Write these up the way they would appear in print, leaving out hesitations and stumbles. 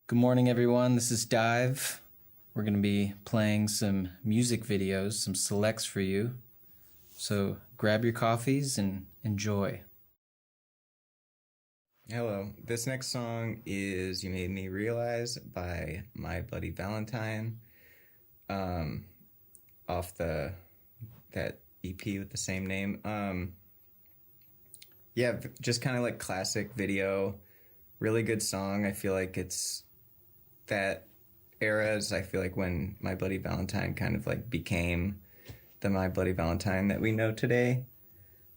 Good morning, everyone. This is DIIV. We're going to be playing some music videos, some selects for you. So grab your coffees and enjoy. Hello. This next song is You Made Me Realize by my buddy Valentine, off that EP with the same name. Yeah, just kind of like classic video, really good song. I feel like it's that era is, I feel like, when My Bloody Valentine kind of like became the My Bloody Valentine that we know today.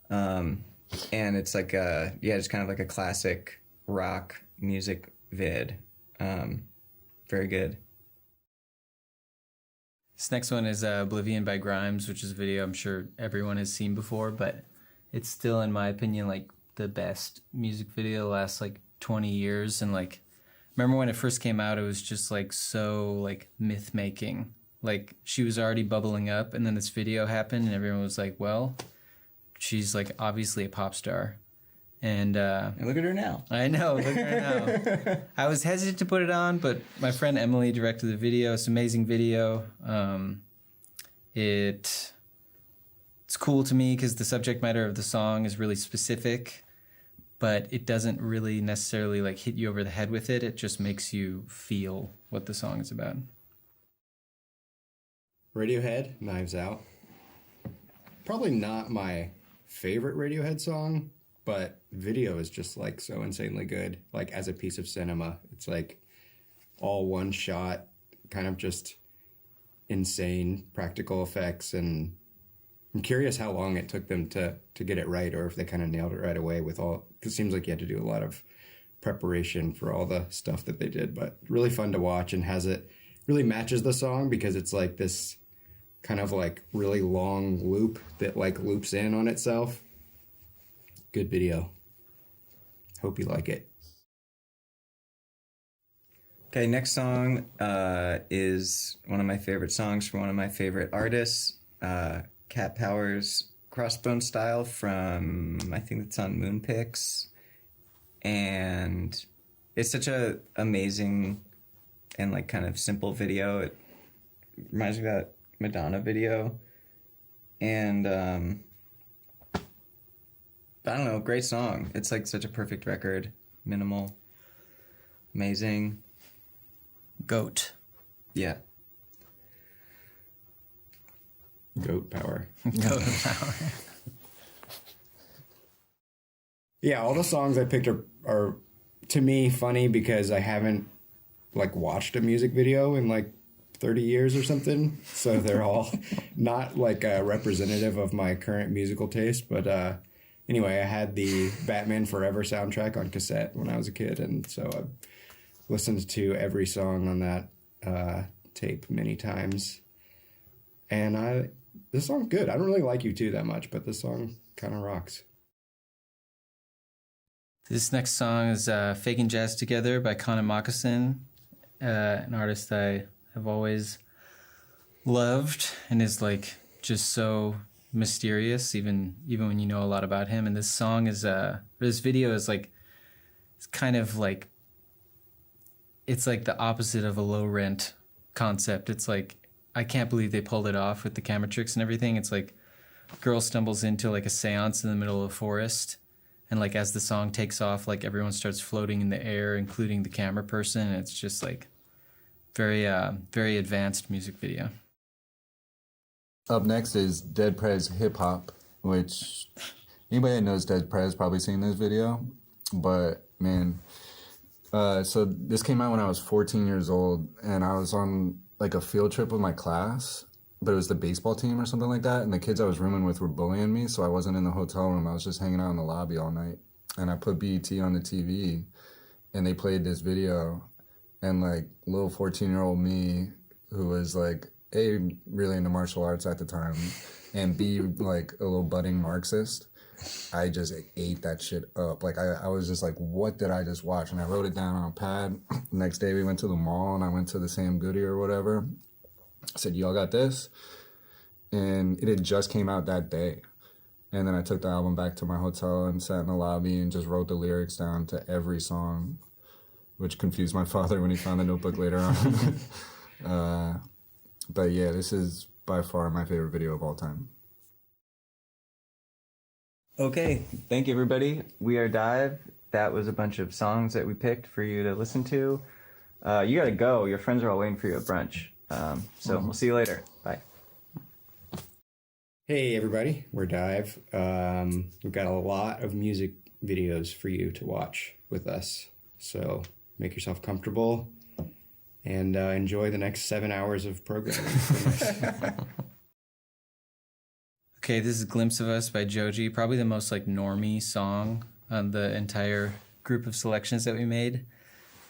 And it's like it's kind of like a classic rock music vid. Very good. This next one is Oblivion by Grimes, which is a video I'm sure everyone has seen before, but it's still, in my opinion, like the best music video the last like 20 years. And like, remember when it first came out, it was just like so like myth making. Like she was already bubbling up, and then this video happened, and everyone was like, well, she's like obviously a pop star. And look at her now. I know, look at her now. I was hesitant to put it on, but my friend Emily directed the video. It's an amazing video. It's cool to me because the subject matter of the song is really specific, but it doesn't really necessarily like hit you over the head with it. It just makes you feel what the song is about. RADIOHEAD Knives Out. Probably not my favorite Radiohead song, but video is just like so insanely good. Like as a piece of cinema, it's like all one shot, kind of just insane practical effects. And I'm curious how long it took them to get it right, or if they kind of nailed it right away with all, because it seems like you had to do a lot of preparation for all the stuff that they did, but really fun to watch, and really matches the song because it's like this kind of like really long loop that like loops in on itself. Good video. Hope you like it. Okay, next song is one of my favorite songs from one of my favorite artists, Cat Power's Crossbone Style from, I think it's on Moonpix. And it's such a amazing and like kind of simple video. It reminds me of that Madonna video. And I don't know, great song. It's like such a perfect record. Minimal. Amazing. Goat. Yeah. Goat power. Goat power. Yeah, all the songs I picked are to me funny because I haven't like watched a music video in like 30 years or something. So they're all not like representative of my current musical taste. But anyway, I had the Batman Forever soundtrack on cassette when I was a kid. And so I listened to every song on that tape many times. And this song's good. I don't really like U2 that much, but this song kind of rocks. This next song is Faking Jazz Together by CONNAN, MOCKASIN, an artist I have always loved and is like just so mysterious, even when you know a lot about him. And this song is, this video is like, it's kind of like, it's like the opposite of a low rent concept. It's like, I can't believe they pulled it off with the camera tricks and everything. It's like a girl stumbles into like a seance in the middle of a forest. And like as the song takes off, like everyone starts floating in the air, including the camera person. And it's just like very advanced music video. Up next is PREZ Hip Hop, which anybody that knows PREZ probably seen this video. But man, so this came out when I was 14 years old, and I was on like a field trip with my class, but it was the baseball team or something like that, and the kids I was rooming with were bullying me, so I wasn't in the hotel room. I was just hanging out in the lobby all night, and I put BET on the TV, and they played this video, and like little 14-year-old me, who was like A, really into martial arts at the time, and B, like a little budding Marxist, I just ate that shit up. Like I was just like, what did I just watch? And I wrote it down on a pad. Next day we went to the mall, and I went to the Sam Goody or whatever. I said, y'all got this? And it had just came out that day. And then I took the album back to my hotel and sat in the lobby and just wrote the lyrics down to every song. which confused my father when he found the notebook later on. But yeah, this is by far my favorite video of all time. Okay, thank you, everybody. We are DIIV. That was a bunch of songs that we picked for you to listen to. You gotta go. Your friends are all waiting for you at brunch. So we'll see you later. Bye. Hey everybody, we're DIIV. We've got a lot of music videos for you to watch with us. So make yourself comfortable and enjoy the next 7 hours of programming. Okay, this is Glimpse of Us by Joji, probably the most like normie song on the entire group of selections that we made.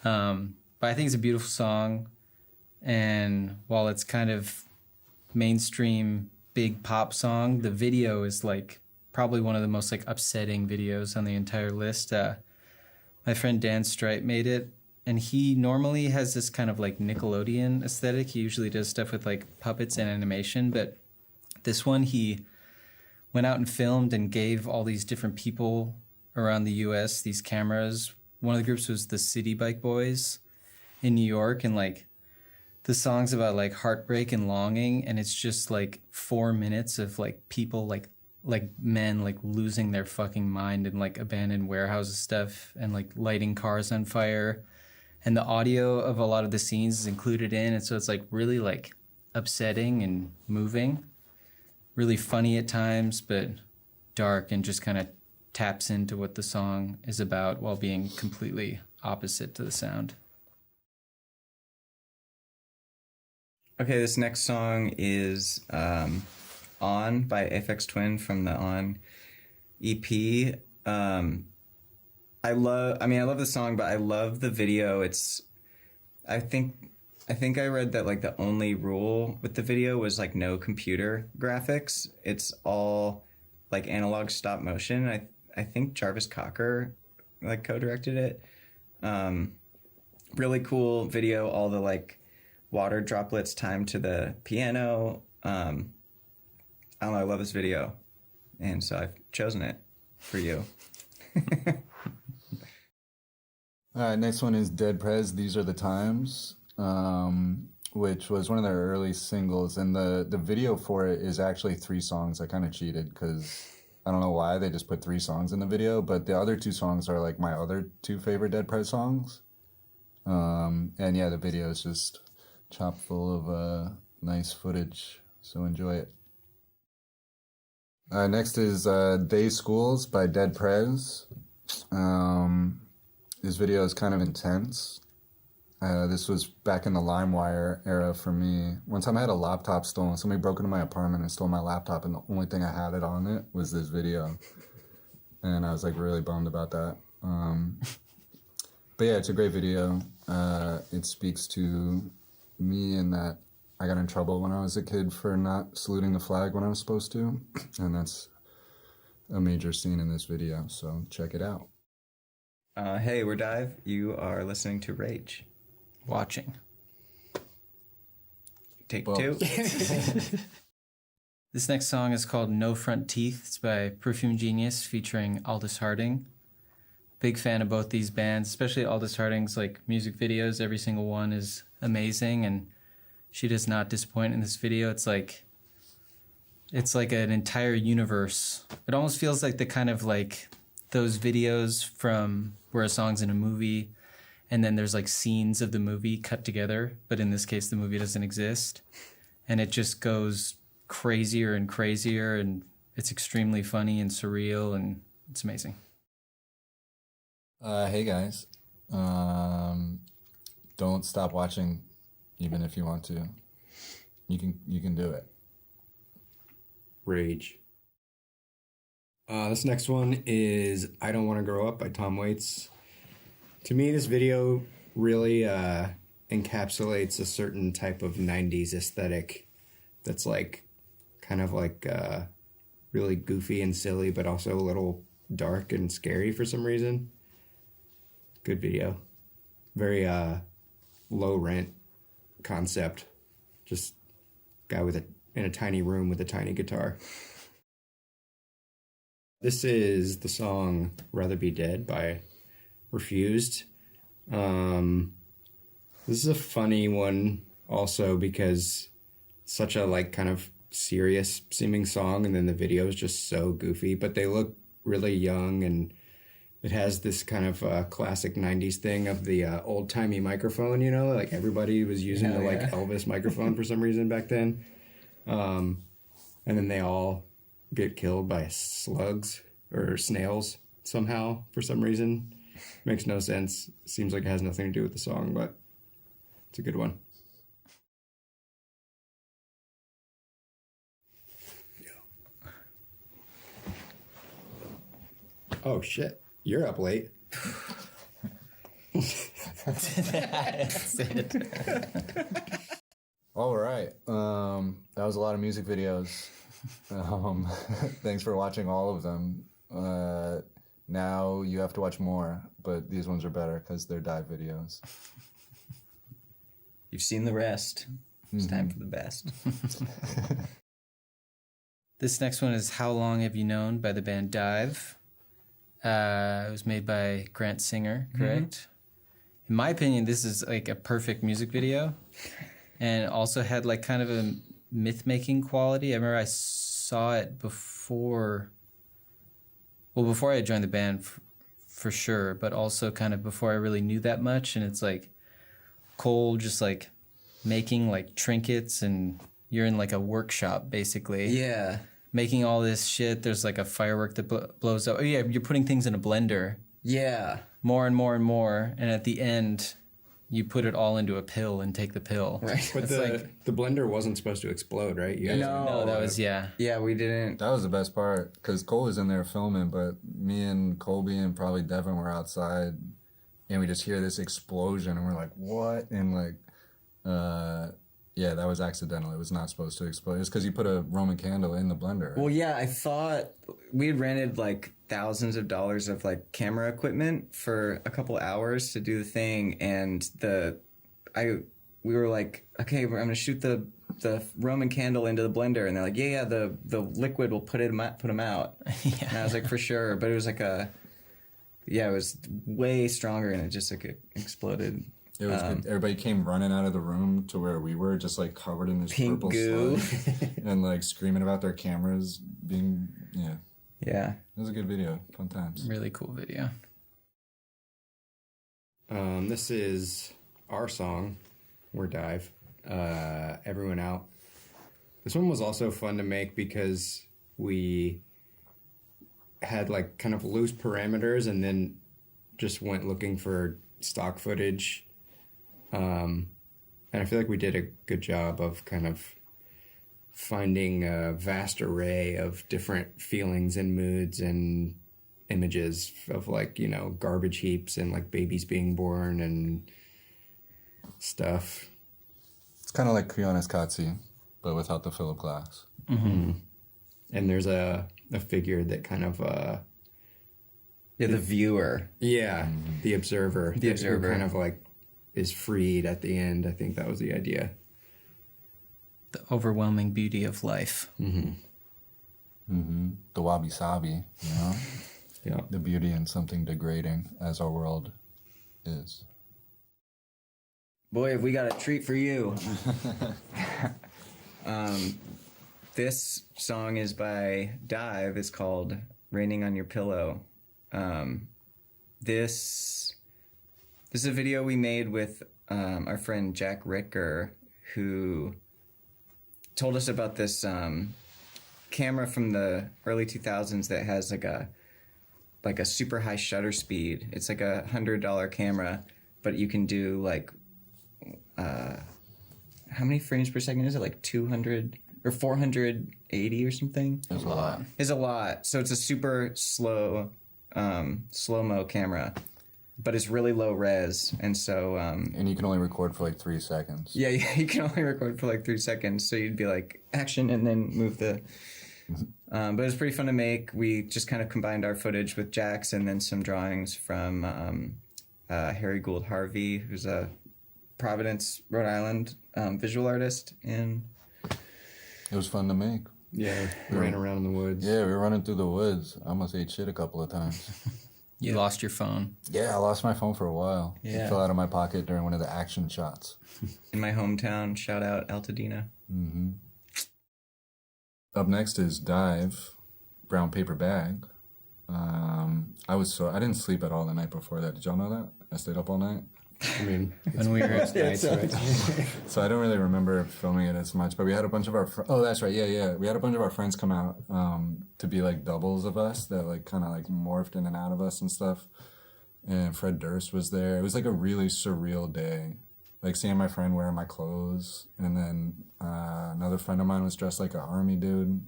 But I think it's a beautiful song, and while it's kind of mainstream big pop song, the video is like probably one of the most like upsetting videos on the entire list. My friend Dan Stripe made it, and he normally has this kind of like Nickelodeon aesthetic. He usually does stuff with like puppets and animation, but this one he went out and filmed and gave all these different people around the US these cameras. One of the groups was the City Bike Boys in New York, and like the song's about like heartbreak and longing, and it's just like 4 minutes of like people like men like losing their fucking mind in like abandoned warehouses stuff and like lighting cars on fire, and the audio of a lot of the scenes is included in, and so it's like really like upsetting and moving, really funny at times, but dark, and just kind of taps into what the song is about while being completely opposite to the sound. Okay, this next song is On by Aphex Twin from the On EP. I love the song, but I love the video. I think I read that like the only rule with the video was like no computer graphics. It's all like analog stop motion. I think Jarvis Cocker like co-directed it. Really cool video, all the like water droplets timed to the piano. I don't know, I love this video, and so I've chosen it for you. All right, next one is Dead Prez, These Are the Times, which was one of their early singles, and the video for it is actually 3 songs. I kind of cheated because I don't know why they just put 3 songs in the video, but the other 2 songs are like my other 2 favorite Dead Prez songs. And yeah, the video is just chock full of nice footage, so enjoy it. Next is Day Schools by Dead Prez. This video is kind of intense. This was back in the LimeWire era for me. One time I had a laptop stolen. Somebody broke into my apartment and stole my laptop, and the only thing I had on it was this video. And I was like really bummed about that. But yeah, it's a great video. It speaks to me in that I got in trouble when I was a kid for not saluting the flag when I was supposed to. And that's a major scene in this video, so check it out. Hey, we're DIIV. You are listening to Rage. Watching. Take Well. 2. This next song is called No Front Teeth. It's by Perfume Genius featuring Aldous Harding. Big fan of both these bands, especially Aldous Harding's like music videos. Every single one is amazing, and she does not disappoint in this video. It's like an entire universe. It almost feels like the kind of like those videos from where a song's in a movie and then there's like scenes of the movie cut together, but in this case the movie doesn't exist, and it just goes crazier and crazier, and it's extremely funny and surreal, and it's amazing. Hey guys, don't stop watching, even if you want to. You can do it. Rage. This next one is I Don't Want to Grow Up by Tom Waits. To me, this video really encapsulates a certain type of 90s aesthetic that's like kind of like really goofy and silly, but also a little dark and scary for some reason. Good video. Very low rent concept. Just guy in a tiny room with a tiny guitar. This is the song Rather Be Dead by Refused. This is a funny one also because such a like kind of serious seeming song, and then the video is just so goofy, but they look really young, and it has this kind of classic 90s thing of the old-timey microphone, you know, like everybody was using the like Elvis microphone for some reason back then. And then they all get killed by slugs or snails somehow for some reason. Makes no sense. Seems like it has nothing to do with the song, but it's a good one. Oh shit, you're up late. That's it. All right. That was a lot of music videos. Thanks for watching all of them. Now you have to watch more, but these ones are better because they're dive videos. You've seen the rest. It's time for the best. This next one is How Long Have You Known by the band DIIV. It was made by Grant Singer, correct? In my opinion, this is like a perfect music video, and also had like kind of a myth-making quality. I remember I saw it before I joined the band for sure, but also kind of before I really knew that much. And it's like Cole just like making like trinkets, and you're in like a workshop basically. Yeah. Making all this shit. There's like a firework that blows up. Oh yeah, you're putting things in a blender. Yeah. More and more and more, and at the end, you put it all into a pill and take the pill. Right. But the blender wasn't supposed to explode, right? You guys No, that was Yeah, we didn't. That was the best part because Cole was in there filming, but me and Colby and probably Devin were outside, and we just hear this explosion, and we're like, "What?" And like, yeah, that was accidental. It was not supposed to explode. It's because you put a Roman candle in the blender. Right? Well, yeah, I thought we had rented like thousands of dollars of like camera equipment for a couple hours to do the thing, and we were like, okay, I'm gonna shoot the Roman candle into the blender, and they're like, yeah, the liquid will put them out. Yeah. And I was like, for sure, but it was like it was way stronger, and it just like It exploded. was good. Everybody came running out of the room to where we were, just like covered in this Pink purple goo. sludge, and like screaming about their cameras being, yeah. Yeah. It was a good video. Fun times. Really cool video. This is our song, We're Dive, Everyone Out. This one was also fun to make because we had like kind of loose parameters and then just went looking for stock footage. And I feel like we did a good job of kind of finding a vast array of different feelings and moods and images of like, you know, garbage heaps and like babies being born and stuff. It's kind of like Krionis, but without the Philip glass. Mm-hmm. And there's a figure that kind of Yeah, the viewer. yeah, the observer. The observer. Who kind of like is freed at the end. I think that was the idea. The overwhelming beauty of life. Mm-hmm. Mm-hmm. The wabi-sabi, you know? Yeah. The beauty in something degrading as our world is. Boy, have we got a treat for you. This song is by DIIV. It's called Raining on Your Pillow. This is a video we made with our friend Jack Ricker, who told us about this camera from the early 2000s that has like a super high shutter speed. It's like $100 camera, but you can do like how many frames per second is it? Like 200 or 480 or something? It's a lot. It's a lot. So it's a super slow-mo camera, but it's really low res, and so And you can only record for like 3 seconds. yeah, you can only record for like 3 seconds. So you'd be like action and then move the. But it was pretty fun to make. We just kind of combined our footage with Jack's and then some drawings from Harry Gould Harvey, who's a Providence, Rhode Island visual artist, and It was fun to make. Yeah, ran around in the woods. Yeah, we were running through the woods. I almost ate shit a couple of times. You lost your phone. Yeah, I lost my phone for a while. Yeah. It fell out of my pocket during one of the action shots. In my hometown, shout out Altadena. Up next is DIIV, Brown Paper Bag. I didn't sleep at all the night before that. Did y'all know that? I stayed up all night. I mean, When we were nice, right? So I don't really remember filming it as much, but we had a bunch of our oh, that's right, yeah. We had a bunch of our friends come out to be like doubles of us that like kind of like morphed in and out of us and stuff. And Fred Durst was there. It was like a really surreal day, like seeing my friend wearing my clothes, and then another friend of mine was dressed like an army dude,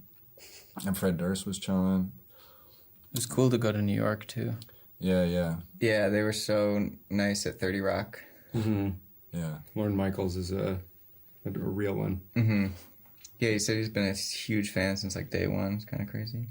and Fred Durst was chilling. It was cool to go to New York too. Yeah. Yeah, they were so nice at 30 Rock. Yeah. Lorne Michaels is a real one. Yeah, he said he's been a huge fan since like day one. It's kind of crazy.